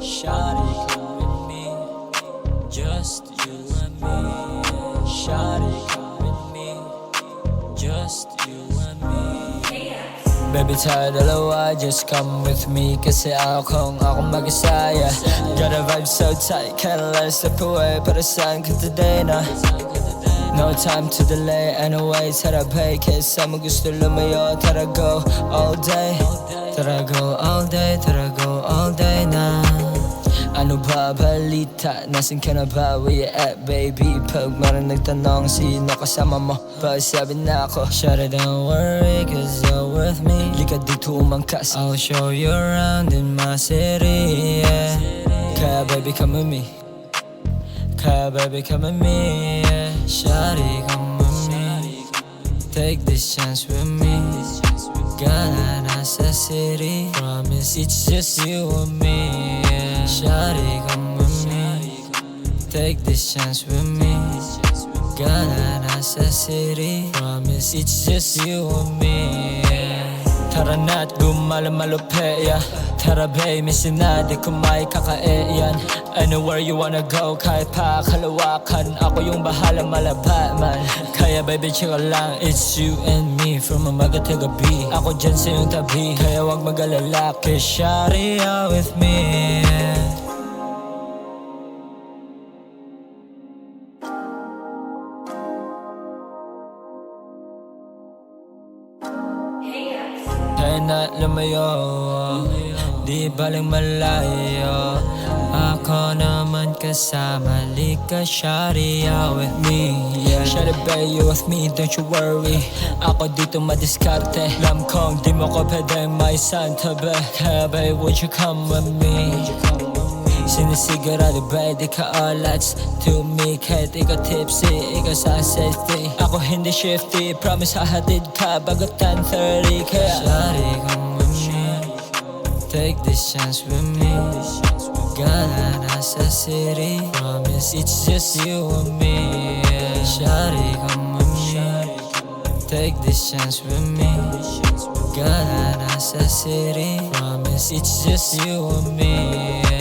Shawty, come with me, just you and me. Shawty, come with me, just you and me. Baby, tayo dalawa, just come with me. Kasi ako mag-isaya. Got a vibe so tight, can't let it slip away. Pero saan ka today na? No time to delay, anyway, tara pay. Kesa mo gusto lumayo, tara go all day. Tara go all day, tara go all day na. Ano ba balita? Nasaan ka na ba? Where you at, baby? Pag marang nagtanong sino kasama mo, sabi na ako. Shawty, don't worry, cause you're with me. Lika dito umangkas, I'll show you around in my city, yeah. Kaya baby, come with me. Kaya baby, come with me, yeah. Shawty, come with me. Take this chance with me. Gana nasa city. Promise it's just you and me, yeah. Shawty, come with me. Take this chance with me. Gana nasa city. Promise it's just you and me, yeah. Tara na't gumalamalupet, yeah. Tara babe, misin na di ko may kakaeyan. Anywhere you wanna go, kahit pa kalawakan. Ako yung bahala malaba man. Kaya baby, chika lang, it's you and me. From umaga to gabi, ako dyan sa iyong tabi. Kaya wag mag-alala, cause shawty out with me, yeah. Kaya na lumayo, di baling malayo. Ako naman kasama, lika shawty out with me, yeah. Shawty babe, you with me, don't you worry. Ako dito madiskarte, alam kong di mo ko pwedeng may santabi. Kaya babe, would you come with me? Sinisigurado ba di ka alats to me. Kahit ikaw tipsy, ikaw sa safety. Ako hindi shifty, promise hahatid ka bago 10:30. Kaya shawty, come with me. Take this chance with me. Gana nasa city. Promise it's just you and me, yeah. Shawty, come with me. Take this chance with me. Gana nasa city. Promise it's just you and me, yeah.